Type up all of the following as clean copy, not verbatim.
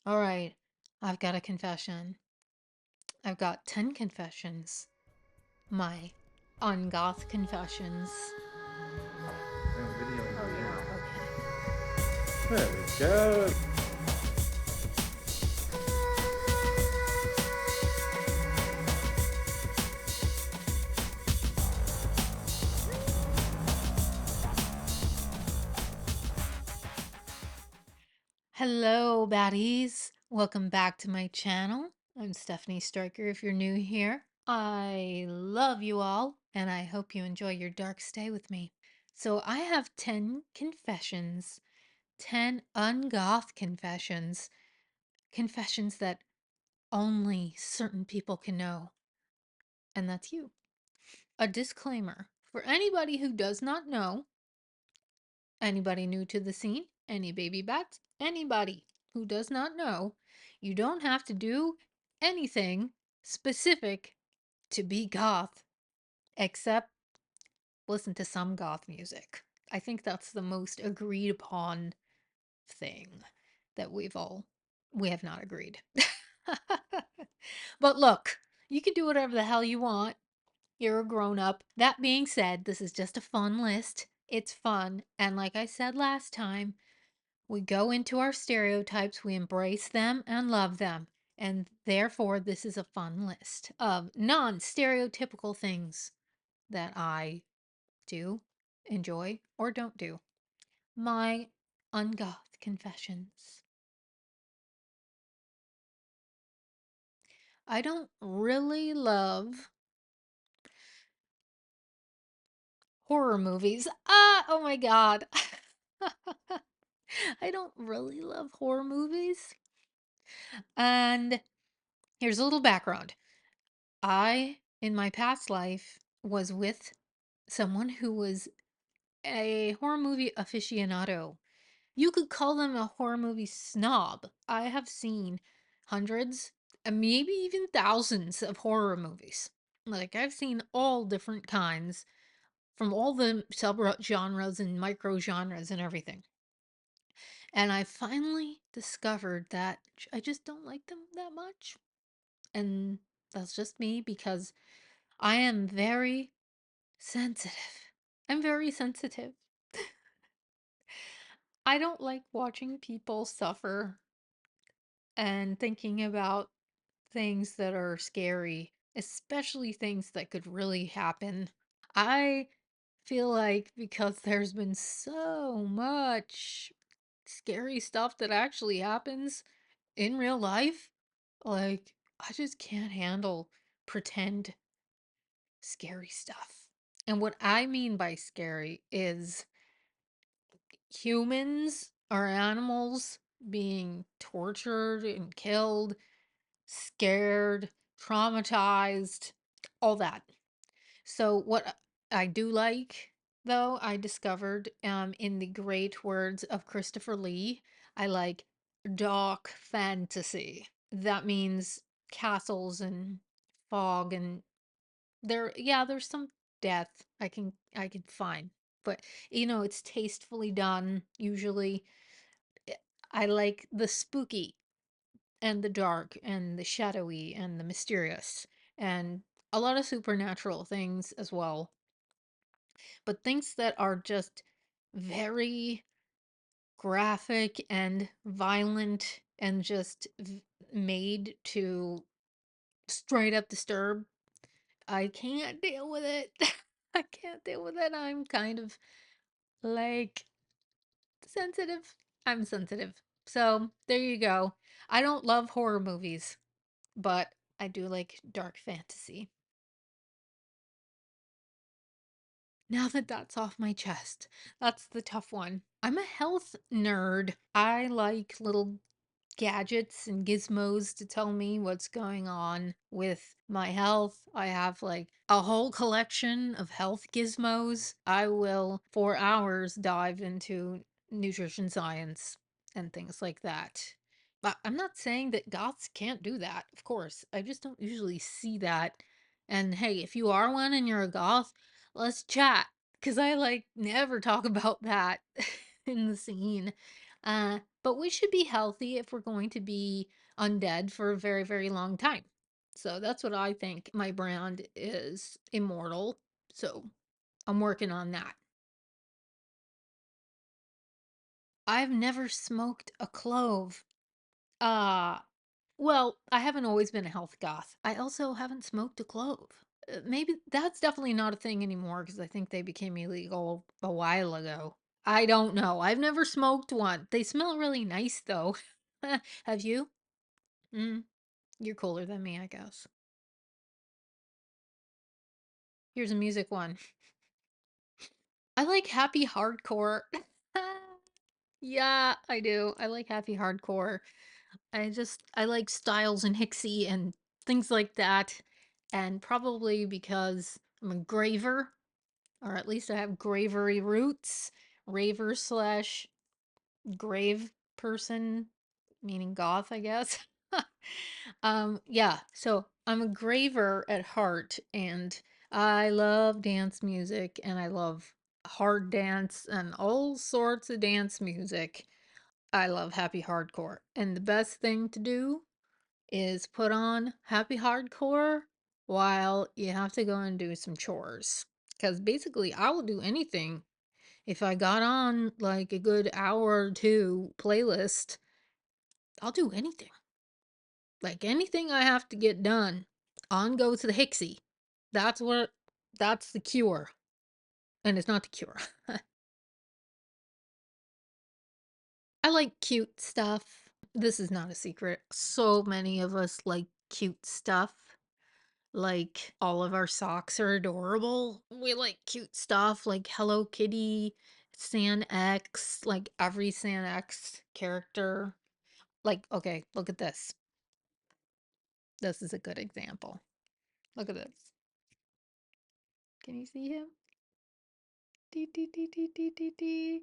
All right, I've got a confession. I've got 10 confessions. My Ungoth Confessions. Videoing Oh, me yeah, now. okay. There we go. Hello, baddies. Welcome back to my channel. I'm Stephanie Stryker if you're new here. I love you all, and I hope you enjoy your dark stay with me. So, I have 10 confessions, 10 ungoth confessions, confessions that only certain people can know, and that's you. A disclaimer for anybody who does not know, anybody new to the scene, any baby bats, anybody who does not know, you don't have to do anything specific to be goth, except listen to some goth music. I think that's the most agreed upon thing that we have not agreed. But look, you can do whatever the hell you want. You're a grown up. That being said, this is just a fun list. It's fun. And like I said last time, we go into our stereotypes, we embrace them and love them. And therefore, this is a fun list of non stereotypical things that I do, enjoy, or don't do. My ungoth confessions. I don't really love horror movies. Oh my god. I don't really love horror movies. And here's a little background. I, in my past life, was with someone who was a horror movie aficionado. You could call them a horror movie snob. I have seen hundreds, and maybe even thousands of horror movies. Like, I've seen all different kinds from all the sub genres and micro genres and everything. And I finally discovered that I just don't like them that much. And that's just me because I am very sensitive. I'm very sensitive. I don't like watching people suffer and thinking about things that are scary, especially things that could really happen. I feel like because there's been so much scary stuff that actually happens in real life, like, I just can't handle pretend scary stuff. And what I mean by scary is humans or animals being tortured and killed, scared, traumatized, all that. So what I do like, though, I discovered in the great words of Christopher Lee, I like dark fantasy. That means castles and fog and there's some death I can find. But it's tastefully done usually. Eh, I like the spooky and the dark and the shadowy and the mysterious and a lot of supernatural things as well. But things that are just very graphic and violent and just made to straight up disturb, I can't deal with it. I can't deal with it. I'm kind of like sensitive. I'm sensitive. So there you go. I don't love horror movies, but I do like dark fantasy. Now that that's off my chest, that's the tough one. I'm a health nerd. I like little gadgets and gizmos to tell me what's going on with my health. I have like a whole collection of health gizmos. I will, for hours, dive into nutrition science and things like that. But I'm not saying that goths can't do that, of course. I just don't usually see that. And hey, if you are one and you're a goth, let's chat. Because I like never talk about that in the scene. But we should be healthy if we're going to be undead for a very, very long time. So that's what I think. My brand is immortal. So I'm working on that. I've never smoked a clove. Uh, well, I haven't always been a health goth. I also haven't smoked a clove. Maybe that's definitely not a thing anymore because I think they became illegal a while ago. I don't know. I've never smoked one. They smell really nice though. Have you? Mm, you're cooler than me, I guess. Here's a music one. I like happy hardcore. Yeah, I do. I like happy hardcore. I like Styles and Hixie and things like that. And probably because I'm a graver, or at least I have gravery roots, raver slash grave person, meaning goth, I guess. Yeah, so I'm a graver at heart, and I love dance music, and I love hard dance and all sorts of dance music. I love happy hardcore, and the best thing to do is put on happy hardcore while you have to go and do some chores. Because basically, I will do anything if I got on like a good hour or two playlist. I'll do anything. Like anything I have to get done, on goes the Hixie. That's what, that's the cure. And it's not the cure. I like cute stuff. This is not a secret. So many of us like cute stuff. Like all of our socks are adorable. We like cute stuff like Hello Kitty, San X, like every San X character. Like, okay, look at this. This is a good example. Look at this. Can you see him? Dee, dee, dee, dee, dee, dee, dee.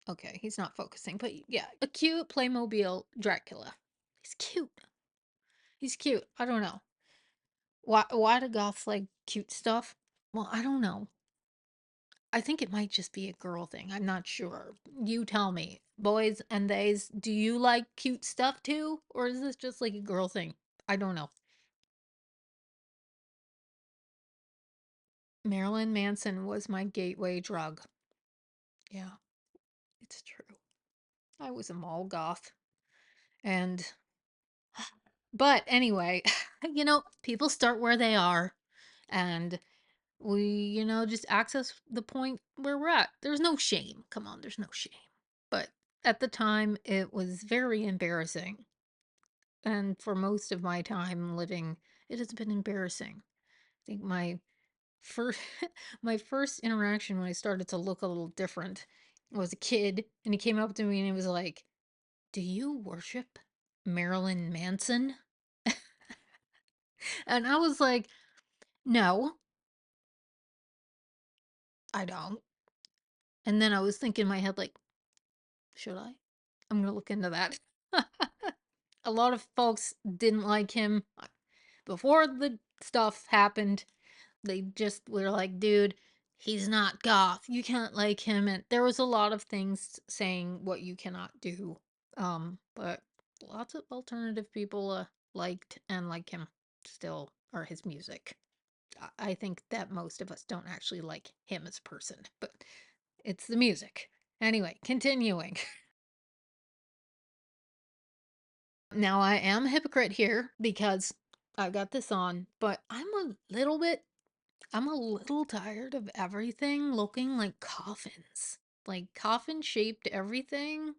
Okay, he's not focusing, but yeah, a cute Playmobil Dracula. He's cute. He's cute. I don't know. Why do goths like cute stuff? Well, I don't know. I think it might just be a girl thing. I'm not sure. You tell me. Boys and theys, do you like cute stuff too? Or is this just like a girl thing? I don't know. Marilyn Manson was my gateway drug. Yeah, it's true. I was a mall goth. And, but anyway, people start where they are. And we, just access the point where we're at. There's no shame. Come on, there's no shame. But at the time, it was very embarrassing. And for most of my time living, it has been embarrassing. I think first my first interaction when I started to look a little different was a kid, and he came up to me and he was like, "Do you worship Marilyn Manson?" And I was like, "No, I don't." And then I was thinking in my head like, "Should I? I'm gonna look into that." A lot of folks didn't like him before the stuff happened. They just were like, dude, he's not goth. You can't like him. And there was a lot of things saying what you cannot do. But lots of alternative people liked and like him still, or his music. I think that most of us don't actually like him as a person, but it's the music. Anyway, continuing. Now I am a hypocrite here because I got this on, but I'm a little tired of everything looking like coffins. Like coffin shaped everything.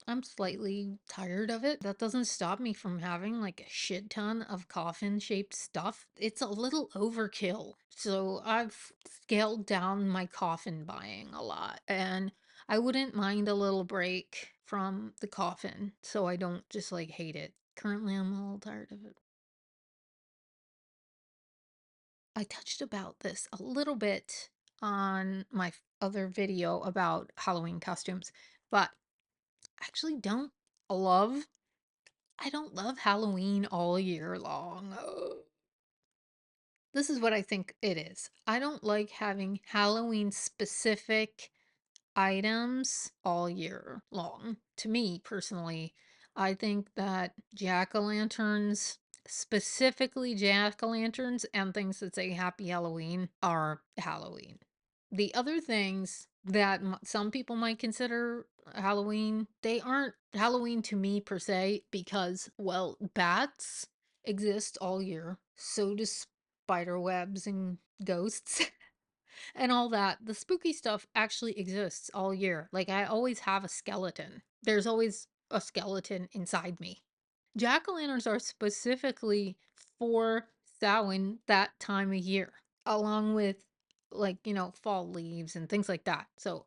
I'm slightly tired of it. That doesn't stop me from having like a shit ton of coffin shaped stuff. It's a little overkill. So I've scaled down my coffin buying a lot. And I wouldn't mind a little break from the coffin so I don't just like hate it. Currently, I'm a little tired of it. I touched about this a little bit on my other video about Halloween costumes, but I actually love I don't love Halloween all year long. Ugh. This is what I think it is. I don't like having Halloween specific items all year long. To me personally, I think that jack-o'-lanterns, specifically jack-o'-lanterns and things that say happy Halloween, are Halloween. The other things that some people might consider Halloween, they aren't Halloween to me per se because, well, bats exist all year. So do spider webs and ghosts. And all that. The spooky stuff actually exists all year. Like, I always have a skeleton. There's always a skeleton inside me. Jack-o'-lanterns are specifically for Samhain that time of year, along with, like, fall leaves and things like that. So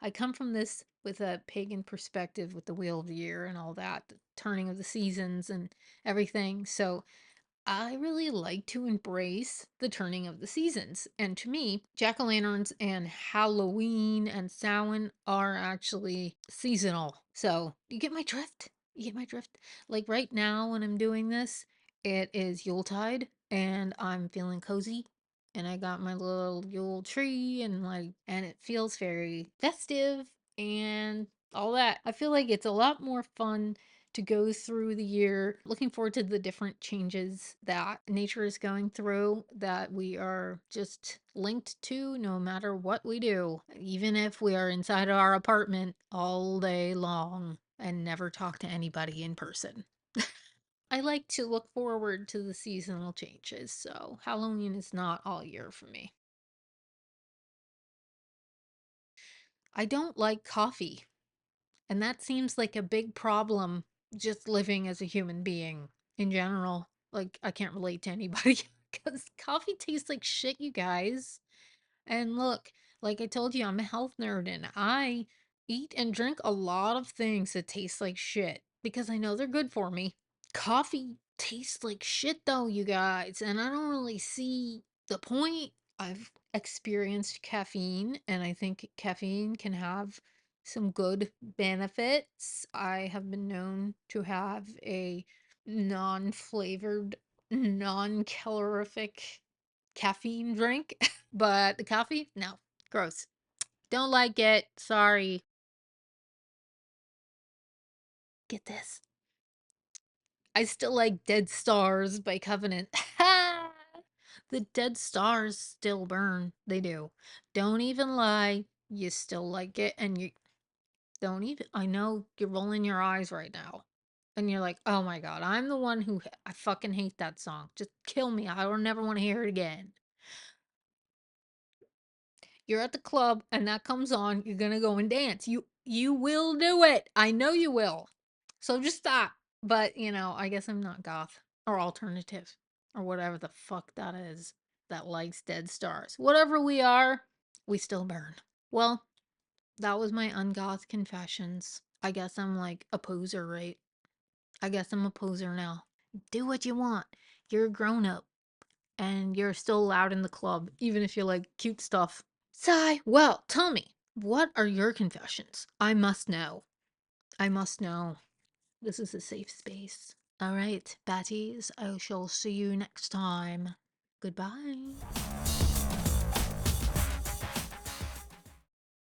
I come from this with a pagan perspective with the wheel of the year and all that, the turning of the seasons and everything. So I really like to embrace the turning of the seasons. And to me, jack-o'-lanterns and Halloween and Samhain are actually seasonal. So you get my drift? You get my drift? Like right now when I'm doing this, it is Yuletide and I'm feeling cozy. And I got my little Yule tree and it feels very festive and all that. I feel like it's a lot more fun to go through the year. Looking forward to the different changes that nature is going through that we are just linked to no matter what we do, even if we are inside our apartment all day long and never talk to anybody in person. I like to look forward to the seasonal changes, so Halloween is not all year for me. I don't like coffee. And that seems like a big problem just living as a human being in general. Like, I can't relate to anybody because coffee tastes like shit, you guys. And look, like I told you, I'm a health nerd and I eat and drink a lot of things that taste like shit because I know they're good for me. Coffee tastes like shit though, you guys, and I don't really see the point. I've experienced caffeine, and I think caffeine can have some good benefits. I have been known to have a non-flavored, non-calorific caffeine drink, but the coffee, no, gross. Don't like it. Sorry. Get this. I still like Dead Stars by Covenant. The dead stars still burn. They do. Don't even lie. You still like it, and you don't even. I know you're rolling your eyes right now. And you're like, oh my God, I'm the one who I fucking hate that song. Just kill me. I don't never want to hear it again. You're at the club and that comes on, you're gonna go and dance. You will do it. I know you will. So just stop. But I guess I'm not goth or alternative or whatever the fuck that is that likes dead stars. Whatever we are, we still burn. Well, that was my ungoth confessions. I guess I'm like a poser, right? I guess I'm a poser now. Do what you want. You're a grown up and you're still allowed in the club, even if you like cute stuff. Sigh. Well, tell me, what are your confessions? I must know. I must know. This is a safe space. All right, Batties, I shall see you next time. Goodbye.